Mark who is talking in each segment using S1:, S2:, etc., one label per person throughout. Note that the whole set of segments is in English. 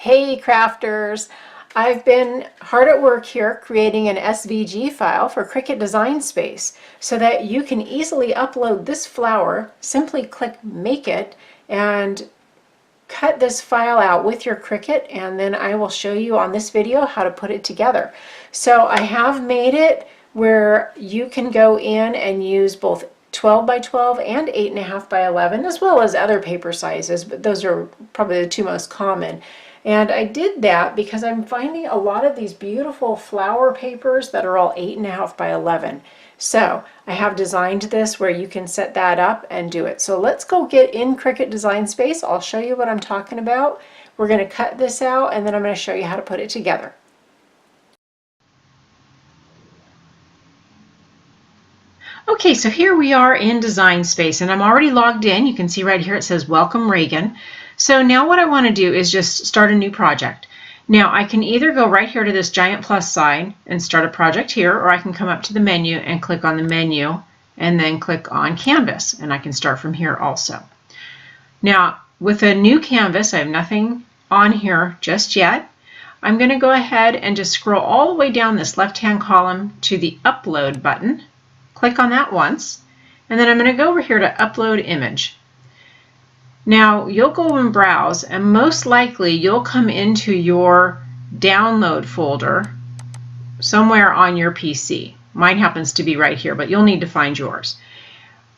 S1: Hey crafters! I've been hard at work here creating an SVG file for Cricut Design Space so that you can easily upload this flower. Simply click Make It and cut this file out with your Cricut, and then I will show you on this video how to put it together. So I have made it where you can go in and use both 12 by 12 and 8.5 by 11, as well as other paper sizes, but those are probably the two most common. And I did that because I'm finding a lot of these beautiful flower papers that are all 8.5 by 11. So I have designed this where you can set that up and do it. So let's go get in Cricut Design Space. I'll show you what I'm talking about. We're going to cut this out and then I'm going to show you how to put it together. Okay, so here we are in Design Space and I'm already logged in. You can see right here it says Welcome Reagan. So now what I want to do is just start a new project. Now I can either go right here to this giant plus sign and start a project here, or I can come up to the menu and click on the menu and then click on Canvas, and I can start from here also. Now with a new canvas, I have nothing on here just yet. I'm going to go ahead and just scroll all the way down this left-hand column to the Upload button. Click on that once, and then I'm going to go over here to Upload Image. Now you'll go and browse, and most likely you'll come into your download folder somewhere on your PC. Mine happens to be right here, but you'll need to find yours.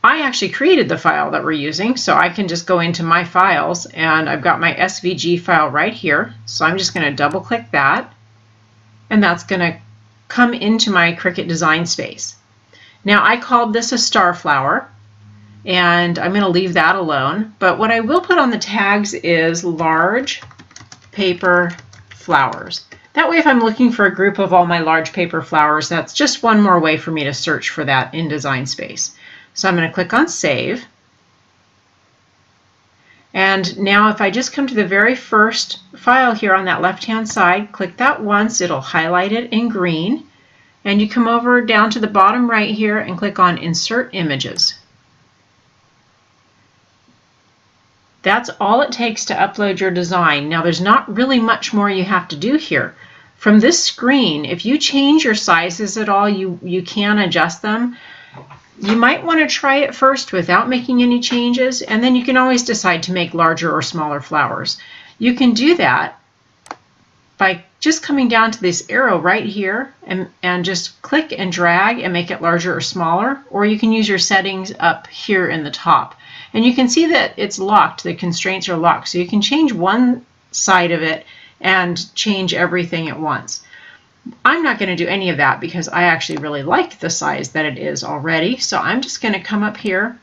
S1: I actually created the file that we're using, so I can just go into my files, and I've got my SVG file right here. So I'm just going to double click that, and that's going to come into my Cricut Design Space. Now I called this a Starflower, and I'm going to leave that alone, but what I will put on the tags is large paper flowers. That way if I'm looking for a group of all my large paper flowers, that's just one more way for me to search for that in Design Space. So I'm going to click on Save. And now if I just come to the very first file here on that left-hand side, click that once, it'll highlight it in green. And you come over down to the bottom right here and click on Insert Images. That's all it takes to upload your design. Now there's not really much more you have to do here. From this screen, if you change your sizes at all, you can adjust them. You might want to try it first without making any changes, and then you can always decide to make larger or smaller flowers. You can do that by just coming down to this arrow right here and just click and drag and make it larger or smaller, or you can use your settings up here in the top. And you can see that it's locked, the constraints are locked, so you can change one side of it and change everything at once. I'm not going to do any of that because I actually really like the size that it is already, so I'm just going to come up here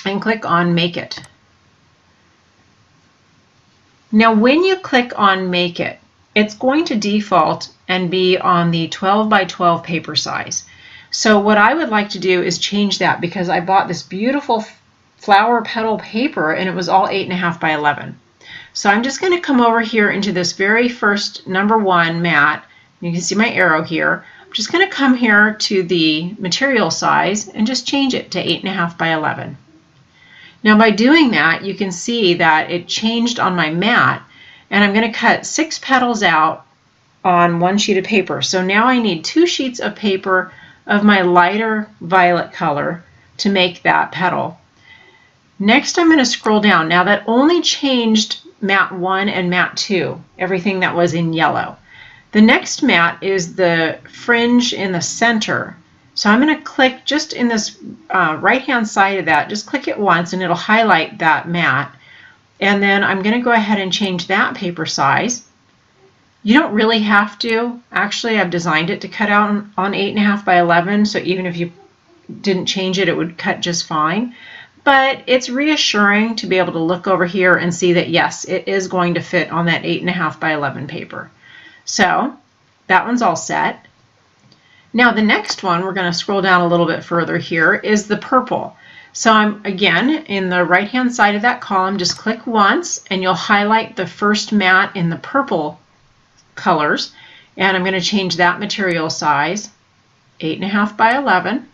S1: and click on Make It. Now when you click on Make It, it's going to default and be on the 12 by 12 paper size. So what I would like to do is change that, because I bought this beautiful flower petal paper and it was all 8.5 by 11. So I'm just going to come over here into this very first number 1 mat. You can see my arrow here. I'm just going to come here to the material size and just change it to 8.5 by 11. Now by doing that, you can see that it changed on my mat, and I'm going to cut 6 petals out on one sheet of paper. So now I need 2 sheets of paper of my lighter violet color to make that petal. Next I'm going to scroll down. Now that only changed mat 1 and mat 2, everything that was in yellow. The next mat is the fringe in the center. So I'm going to click just in this right hand side of that, just click it once and it'll highlight that mat. And then I'm going to go ahead and change that paper size. You don't really have to. Actually, I've designed it to cut out on 8.5 by 11, so even if you didn't change it, it would cut just fine. But it's reassuring to be able to look over here and see that yes, it is going to fit on that 8.5 by 11 paper. So that one's all set. Now the next one, we're going to scroll down a little bit further here, is the purple. So I'm again in the right hand side of that column, just click once and you'll highlight the first mat in the purple colors, and I'm going to change that material size 8.5 by 11.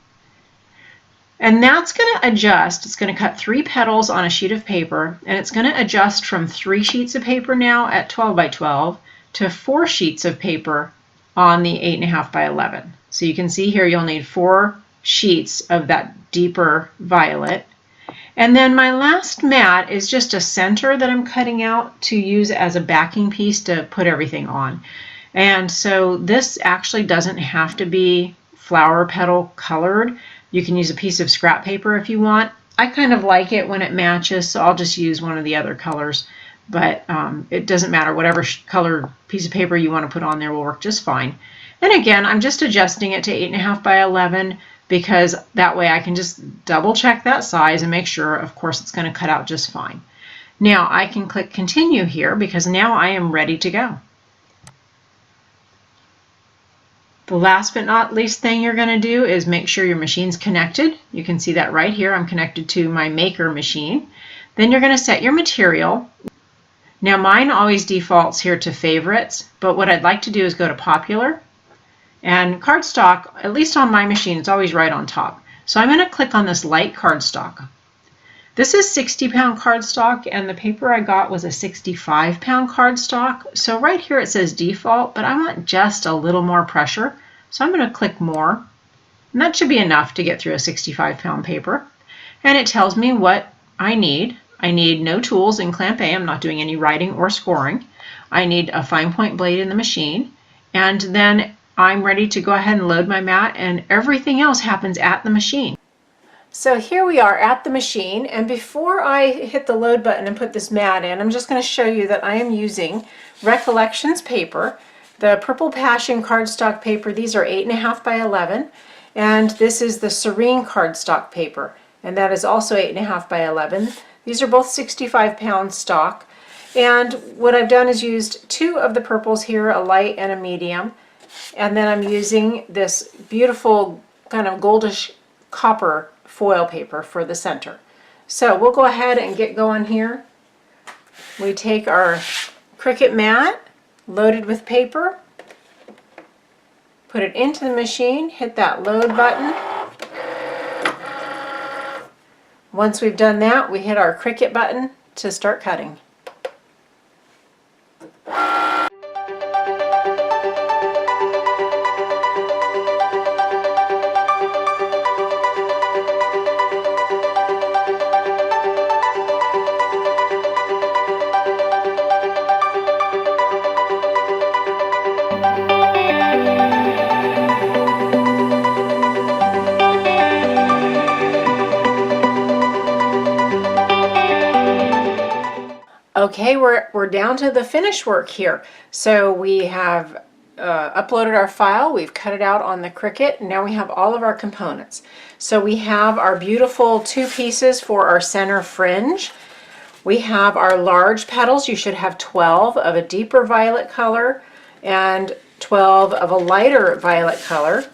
S1: And that's going to adjust. It's going to cut 3 petals on a sheet of paper, and it's going to adjust from 3 sheets of paper now at 12 by 12 to 4 sheets of paper on the 8.5 by 11. So you can see here you'll need 4 sheets of that deeper violet. And then my last mat is just a center that I'm cutting out to use as a backing piece to put everything on. And so this actually doesn't have to be flower petal colored. You can use a piece of scrap paper if you want. I kind of like it when it matches, so I'll just use one of the other colors. But it doesn't matter. Whatever color piece of paper you want to put on there will work just fine. And again, I'm just adjusting it to 8.5 by 11 because that way I can just double check that size and make sure, of course, it's going to cut out just fine. Now I can click continue here because now I am ready to go. The last but not least thing you're going to do is make sure your machine's connected. You can see that right here. I'm connected to my maker machine. Then you're going to set your material. Now mine always defaults here to favorites, but what I'd like to do is go to popular. And cardstock, at least on my machine, it's always right on top. So I'm going to click on this light cardstock. This is 60-pound cardstock, and the paper I got was a 65-pound cardstock. So right here it says default, but I want just a little more pressure. So I'm going to click more, and that should be enough to get through a 65-pound paper. And it tells me what I need. I need no tools in clamp A. I'm not doing any writing or scoring. I need a fine point blade in the machine, and then I'm ready to go ahead and load my mat, and everything else happens at the machine. So here we are at the machine, and before I hit the load button and put this mat in, I'm just going to show you that I am using Recollections paper, the Purple Passion cardstock paper. These are 8.5 by 11, and this is the Serene cardstock paper, and that is also 8.5 by 11. These are both 65-pound stock, and what I've done is used 2 of the purples here, a light and a medium, and then I'm using this beautiful kind of goldish copper foil paper for the center. So we'll go ahead and get going here. We take our Cricut mat loaded with paper, put it into the machine, hit that load button. Once we've done that, we hit our Cricut button to start cutting. Okay, we're down to the finish work here. So we have uploaded our file, we've cut it out on the Cricut, and now we have all of our components. So we have our beautiful 2 pieces for our center fringe. We have our large petals. You should have 12 of a deeper violet color and 12 of a lighter violet color,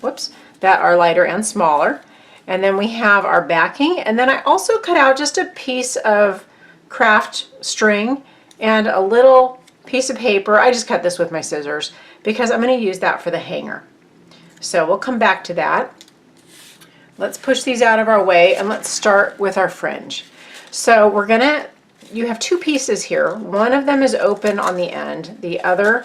S1: that are lighter and smaller. And then we have our backing, and then I also cut out just a piece of craft string and a little piece of paper. I just cut this with my scissors because I'm going to use that for the hanger. So we'll come back to that. Let's push these out of our way and let's start with our fringe. So you have 2 pieces here. One of them is open on the end. The other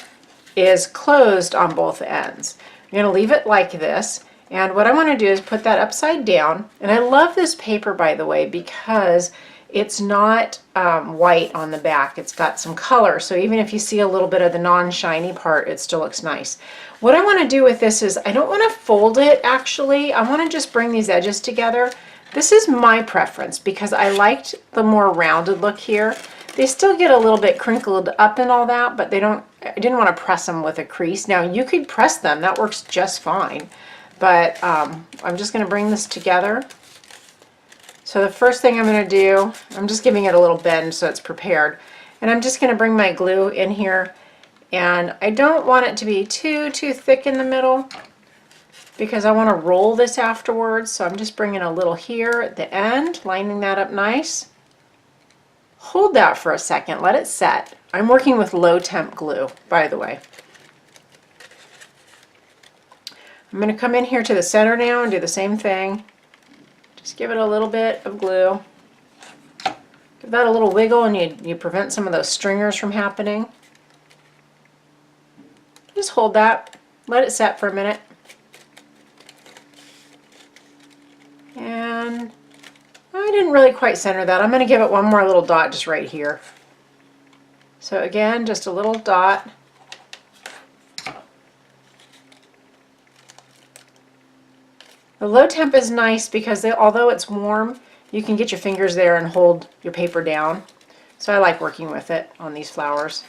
S1: is closed on both ends. You're going to leave it like this. And what I want to do is put that upside down. And I love this paper, by the way, because it's not white on the back. It's got some color, so even if you see a little bit of the non-shiny part, it still looks nice. What I want to do with this is I don't want to fold it actually. I want to just bring these edges together. This is my preference because I liked the more rounded look here. They still get a little bit crinkled up and all that, but I didn't want to press them with a crease. Now you could press them, that works just fine. But I'm just going to bring this together. So the first thing I'm going to do, I'm just giving it a little bend so it's prepared. And I'm just going to bring my glue in here. And I don't want it to be too thick in the middle because I want to roll this afterwards. So I'm just bringing a little here at the end, lining that up nice. Hold that for a second, let it set. I'm working with low temp glue, by the way. I'm going to come in here to the center now and do the same thing. Just give it a little bit of glue. Give that a little wiggle and you prevent some of those stringers from happening. Just hold that, let it set for a minute. And I didn't really quite center that. I'm going to give it one more little dot just right here. So again, just a little dot. The low temp is nice because although it's warm, you can get your fingers there and hold your paper down. So I like working with it on these flowers.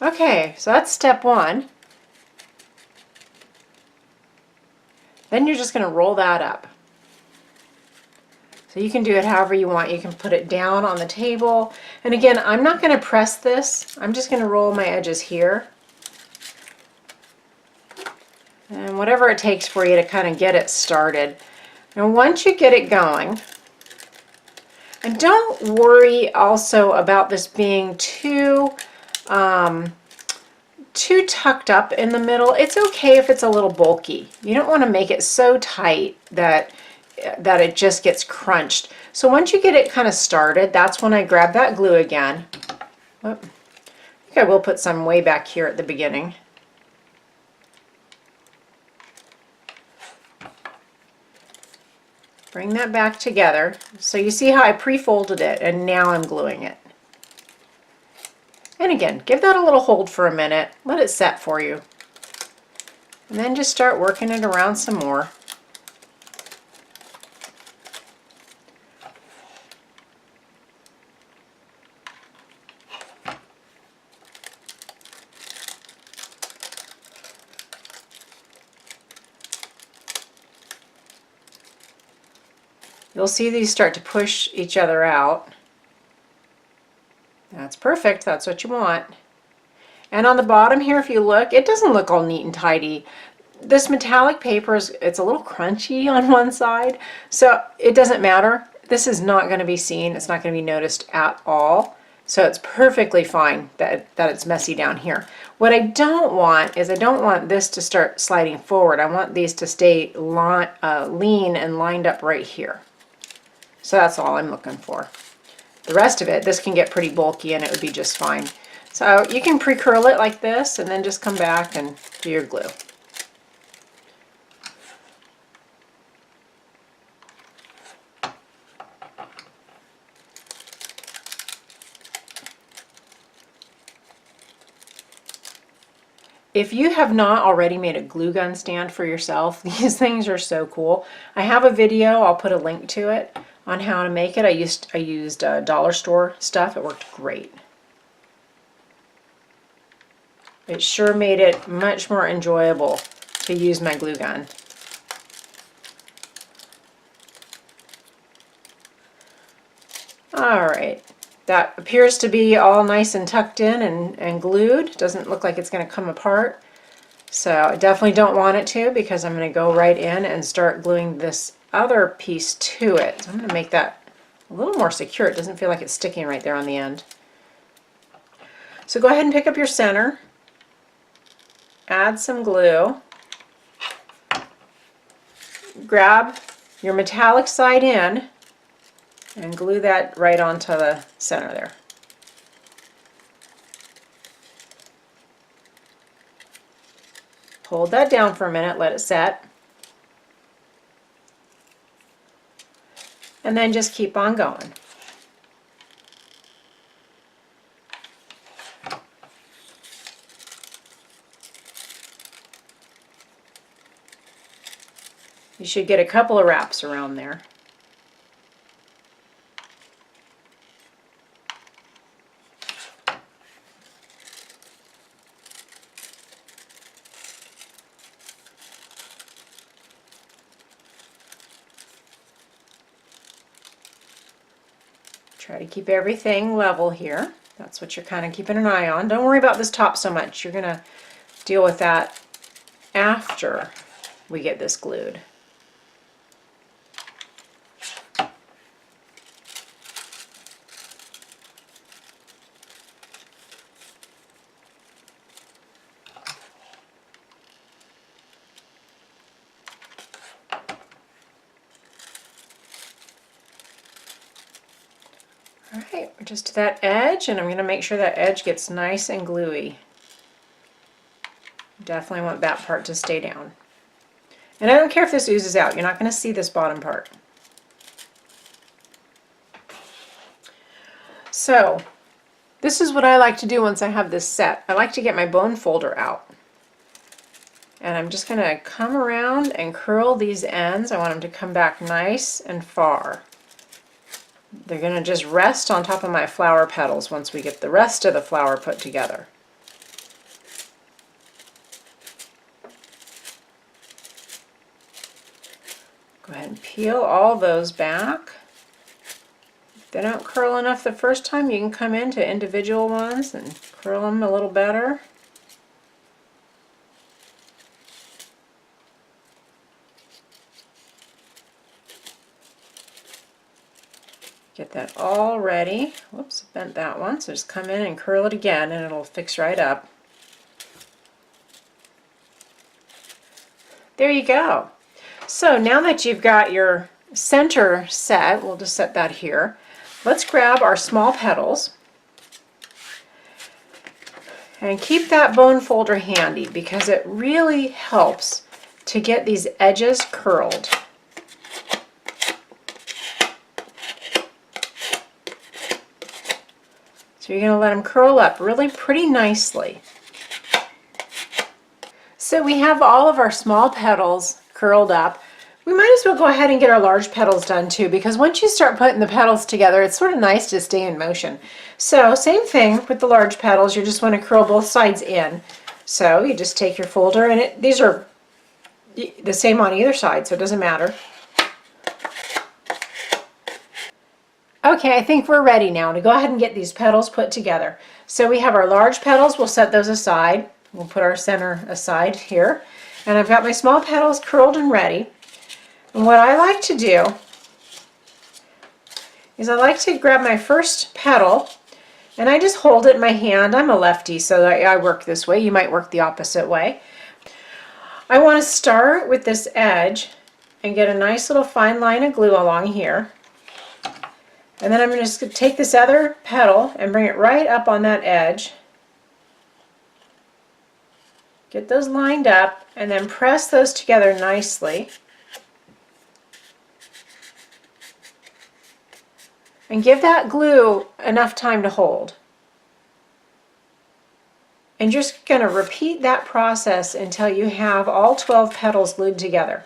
S1: Okay, so that's step one. Then you're just going to roll that up. So you can do it however you want. You can put it down on the table. And again, I'm not going to press this. I'm just going to roll my edges here. And whatever it takes for you to kind of get it started. And once you get it going, and don't worry also about this being too tucked up in the middle. It's okay if it's a little bulky. You don't want to make it so tight that it just gets crunched. So once you get it kind of started, that's when I grab that glue again. I think I will put some way back here at the beginning. Bring that back together. So you see how I pre-folded it and now I'm gluing it. And again, give that a little hold for a minute. Let it set for you. And then just start working it around some more. You'll see these start to push each other out. That's perfect, that's what you want. And on the bottom here, if you look, it doesn't look all neat and tidy. This metallic paper, it's a little crunchy on one side, so it doesn't matter. This is not going to be seen, it's not going to be noticed at all. So it's perfectly fine that it's messy down here. What I don't want is I don't want this to start sliding forward. I want these to stay lean and lined up right here. So that's all I'm looking for. The rest of it, this can get pretty bulky and it would be just fine. So you can pre-curl it like this and then just come back and do your glue. If you have not already made a glue gun stand for yourself, these things are so cool. I have a video, I'll put a link to it, on how to make it. I used dollar store stuff. It worked great. It sure made it much more enjoyable to use my glue gun. Alright, that appears to be all nice and tucked in and glued. Doesn't look like it's going to come apart. So I definitely don't want it to, because I'm going to go right in and start gluing this other piece to it. So I'm going to make that a little more secure. It doesn't feel like it's sticking right there on the end. So go ahead and pick up your center, add some glue, grab your metallic side in and glue that right onto the center there. Hold that down for a minute, let it set. And then just keep on going. You should get a couple of wraps around there. Try to keep everything level here. That's what you're kind of keeping an eye on. Don't worry about this top so much. You're going to deal with that after we get this glued. Okay, just to that edge, and I'm going to make sure that edge gets nice and gluey. Definitely want that part to stay down. And I don't care if this oozes out, you're not going to see this bottom part. So, this is what I like to do once I have this set. I like to get my bone folder out. And I'm just going to come around and curl these ends. I want them to come back nice and far. They're going to just rest on top of my flower petals once we get the rest of the flower put together. Go ahead and peel all those back. If they don't curl enough the first time, you can come into individual ones and curl them a little better. Get that all ready. Whoops, bent that one. So just come in and curl it again and it'll fix right up. There you go. So now that you've got your center set, we'll just set that here. Let's grab our small petals and keep that bone folder handy because it really helps to get these edges curled. So you're going to let them curl up really pretty nicely. So we have all of our small petals curled up. We might as well go ahead and get our large petals done too, because once you start putting the petals together, it's sort of nice to stay in motion. So same thing with the large petals, you just want to curl both sides in. So you just take your folder, and these are the same on either side, so it doesn't matter. Okay, I think we're ready now to go ahead and get these petals put together. So we have our large petals, we'll set those aside. We'll put our center aside here. And I've got my small petals curled and ready. And what I like to do is I like to grab my first petal and I just hold it in my hand. I'm a lefty, so I work this way. You might work the opposite way. I want to start with this edge and get a nice little fine line of glue along here. And then I'm just going to take this other petal and bring it right up on that edge. Get those lined up and then press those together nicely. And give that glue enough time to hold. And you're just going to repeat that process until you have all 12 petals glued together.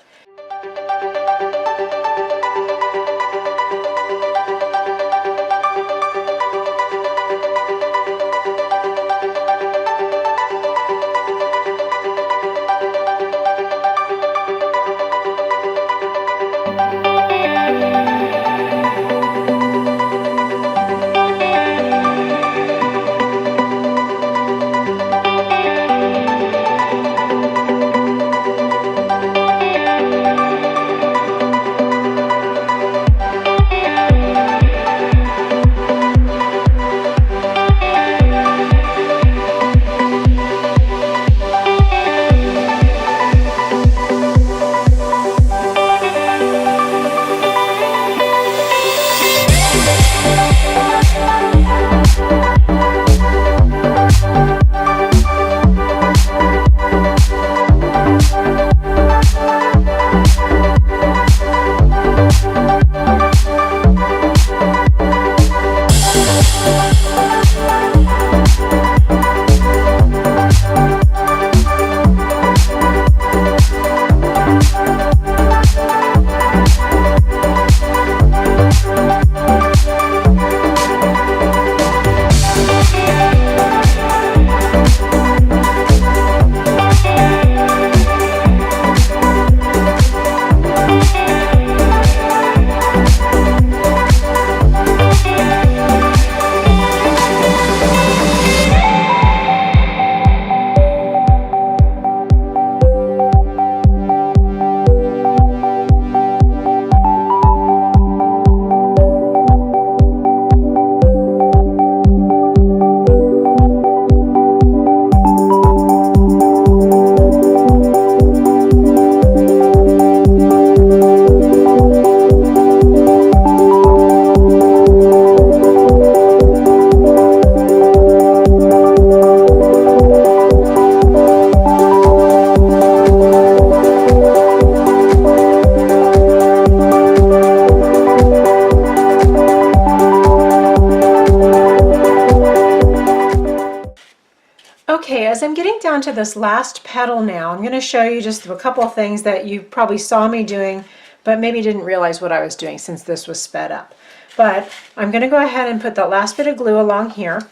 S1: Okay, as I'm getting down to this last petal now, I'm going to show you just a couple of things that you probably saw me doing, but maybe didn't realize what I was doing since this was sped up. But I'm going to go ahead and put that last bit of glue along here.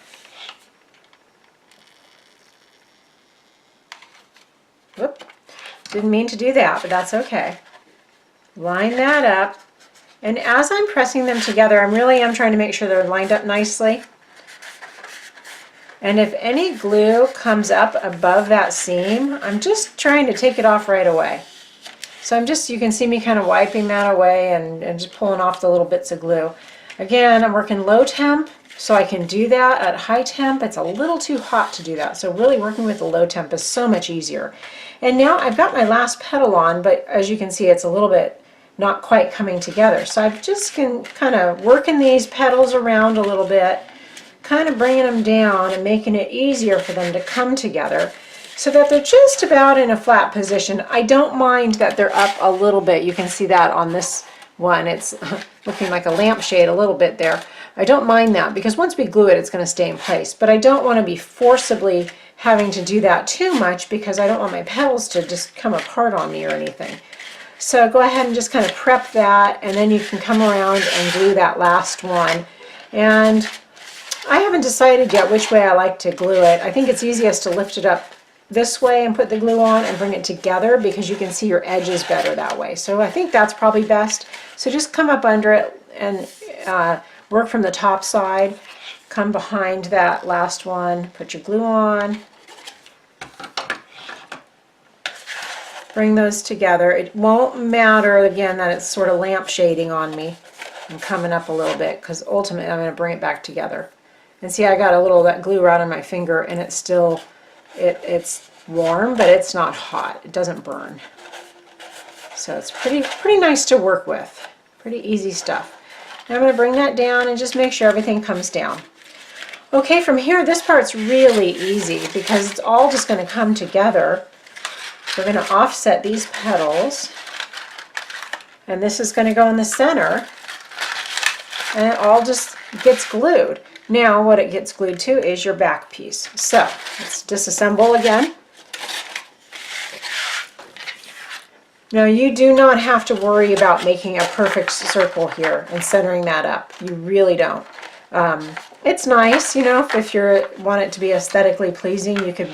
S1: Whoop, didn't mean to do that, but that's okay. Line that up, and as I'm pressing them together, I really am trying to make sure they're lined up nicely. And if any glue comes up above that seam, I'm just trying to take it off right away. So you can see me kind of wiping that away and just pulling off the little bits of glue. Again, I'm working low temp, so I can do that. At high temp, it's a little too hot to do that. So really working with the low temp is so much easier. And now I've got my last petal on, but as you can see, it's a little bit not quite coming together. So I've just can kind of working these petals around a little bit, kind of bringing them down and making it easier for them to come together so that they're just about in a flat position. I don't mind that they're up a little bit. You can see that on this one. It's looking like a lampshade a little bit there. I don't mind that because once we glue it, it's going to stay in place. But I don't want to be forcibly having to do that too much because I don't want my petals to just come apart on me or anything. So go ahead and just kind of prep that, and then you can come around and glue that last one. And I haven't decided yet which way I like to glue it. I think it's easiest to lift it up this way and put the glue on and bring it together because you can see your edges better that way. So I think that's probably best. So just come up under it and work from the top side. Come behind that last one, put your glue on. Bring those together. It won't matter, again, that it's sort of lamp shading on me and coming up a little bit because ultimately I'm going to bring it back together. And see, I got a little of that glue right on my finger, and it's still, it's warm, but it's not hot. It doesn't burn. So it's pretty nice to work with. Pretty easy stuff. Now I'm going to bring that down and just make sure everything comes down. Okay, from here, this part's really easy because it's all just going to come together. We're going to offset these petals, and this is going to go in the center, and it all just gets glued. Now what it gets glued to is your back piece. So let's disassemble again. Now you do not have to worry about making a perfect circle here and centering that up. You really don't. It's nice, you know, if you want it to be aesthetically pleasing, you could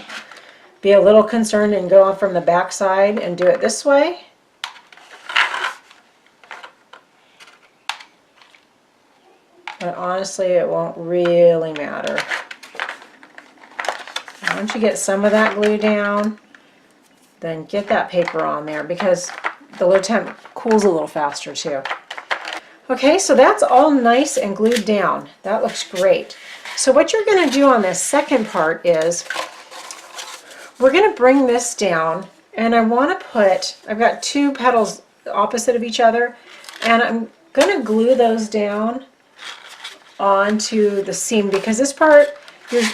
S1: be a little concerned and go from the back side and do it this way. But honestly, it won't really matter. Once you get some of that glue down, then get that paper on there because the low temp cools a little faster too. Okay, so that's all nice and glued down. That looks great. So what you're going to do on this second part is we're going to bring this down, and I want to put, I've got two petals opposite of each other, and I'm going to glue those down onto the seam because this part,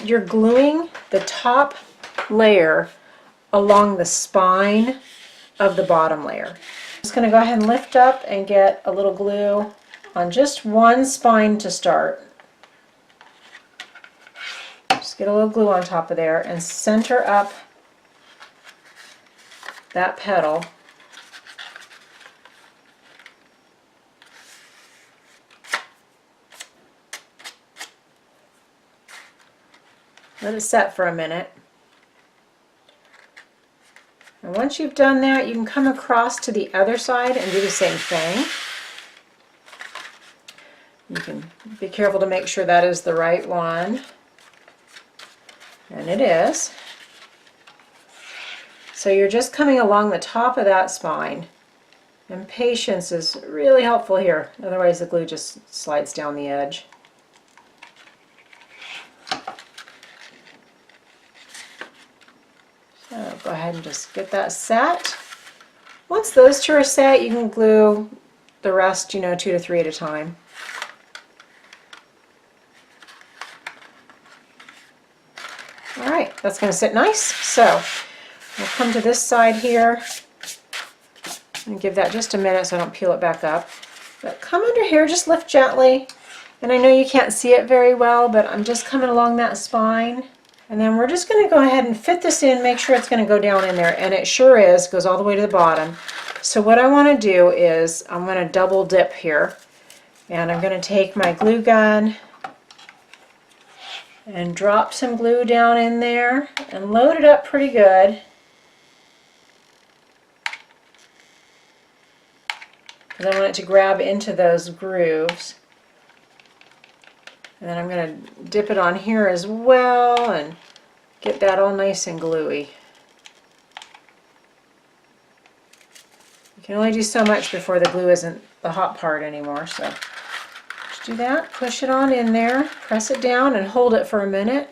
S1: you're gluing the top layer along the spine of the bottom layer. I'm just going to go ahead and lift up and get a little glue on just one spine to start. Just get a little glue on top of there and center up that petal. Let it set for a minute. And once you've done that, you can come across to the other side and do the same thing. You can be careful to make sure that is the right one. And it is. So you're just coming along the top of that spine. And patience is really helpful here. Otherwise the glue just slides down the edge. So go ahead and just get that set. Once those two are set, you can glue the rest, 2 to 3 at a time. All right, that's going to sit nice. So we'll come to this side here and give that just a minute so I don't peel it back up. But come under here, just lift gently. And I know you can't see it very well, but I'm just coming along that spine And then we're just going to go ahead and fit this in, make sure it's going to go down in there, and it sure is, goes all the way to the bottom. So what I want to do is I'm going to double dip here, and I'm going to take my glue gun and drop some glue down in there and load it up pretty good. Because I want it to grab into those grooves. And then I'm going to dip it on here as well and get that all nice and gluey. You can only do so much before the glue isn't the hot part anymore. So just do that, push it on in there, press it down and hold it for a minute.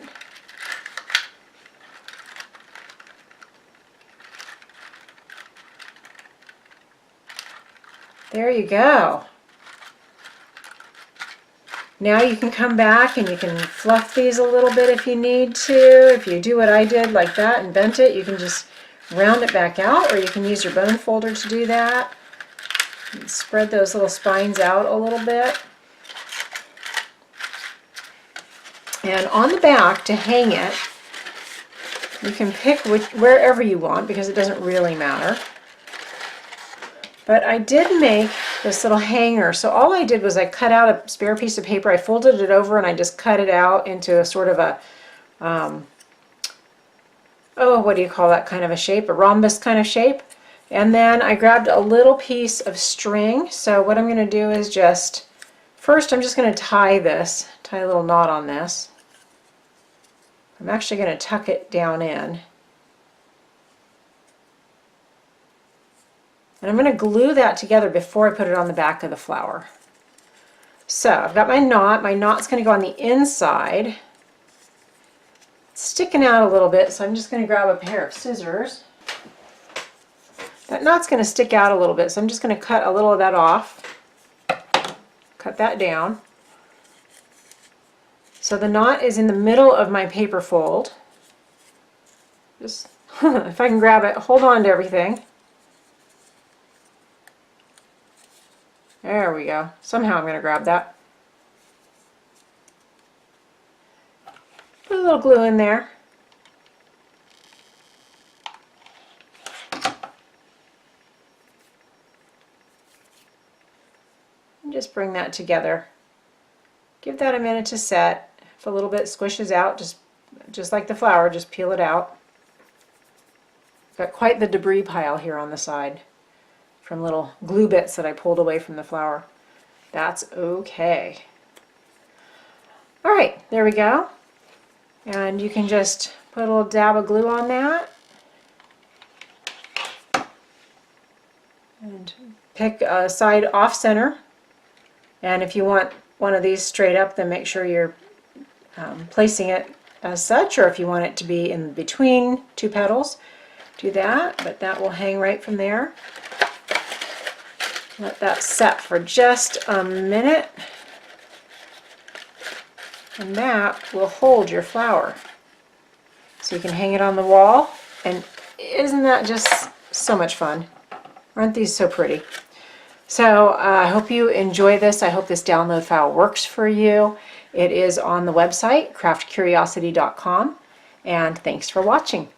S1: There you go. Now you can come back and you can fluff these a little bit if you need to. If you do what I did like that and bent it, you can just round it back out, or you can use your bone folder to do that. And spread those little spines out a little bit. And on the back, to hang it, you can pick wherever you want, because it doesn't really matter. But I did make this little hanger. So all I did was I cut out a spare piece of paper, I folded it over, and I just cut it out into a sort of a, oh, what do you call that kind of a shape? A rhombus kind of shape. And then I grabbed a little piece of string. So what I'm going to do is just, first I'm just going to tie a little knot on this. I'm actually going to tuck it down in. And I'm going to glue that together before I put it on the back of the flower. So I've got my knot. My knot's going to go on the inside. It's sticking out a little bit, so I'm just going to grab a pair of scissors. That knot's going to stick out a little bit, so I'm just going to cut a little of that off. Cut that down. So the knot is in the middle of my paper fold. Just, if I can grab it, hold on to everything. There we go. Somehow I'm going to grab that. Put a little glue in there. And just bring that together. Give that a minute to set. If a little bit squishes out, just like the flower, just peel it out. Got quite the debris pile here on the side from little glue bits that I pulled away from the flower. That's okay. All right, there we go. And you can just put a little dab of glue on that. And pick a side off center. And if you want one of these straight up, then make sure you're placing it as such, or if you want it to be in between two petals, do that, but that will hang right from there. Let that set for just a minute, and that will hold your flower. So you can hang it on the wall, and isn't that just so much fun? Aren't these so pretty? So I hope you enjoy this. I hope this download file works for you. It is on the website, craftcuriosity.com, and thanks for watching.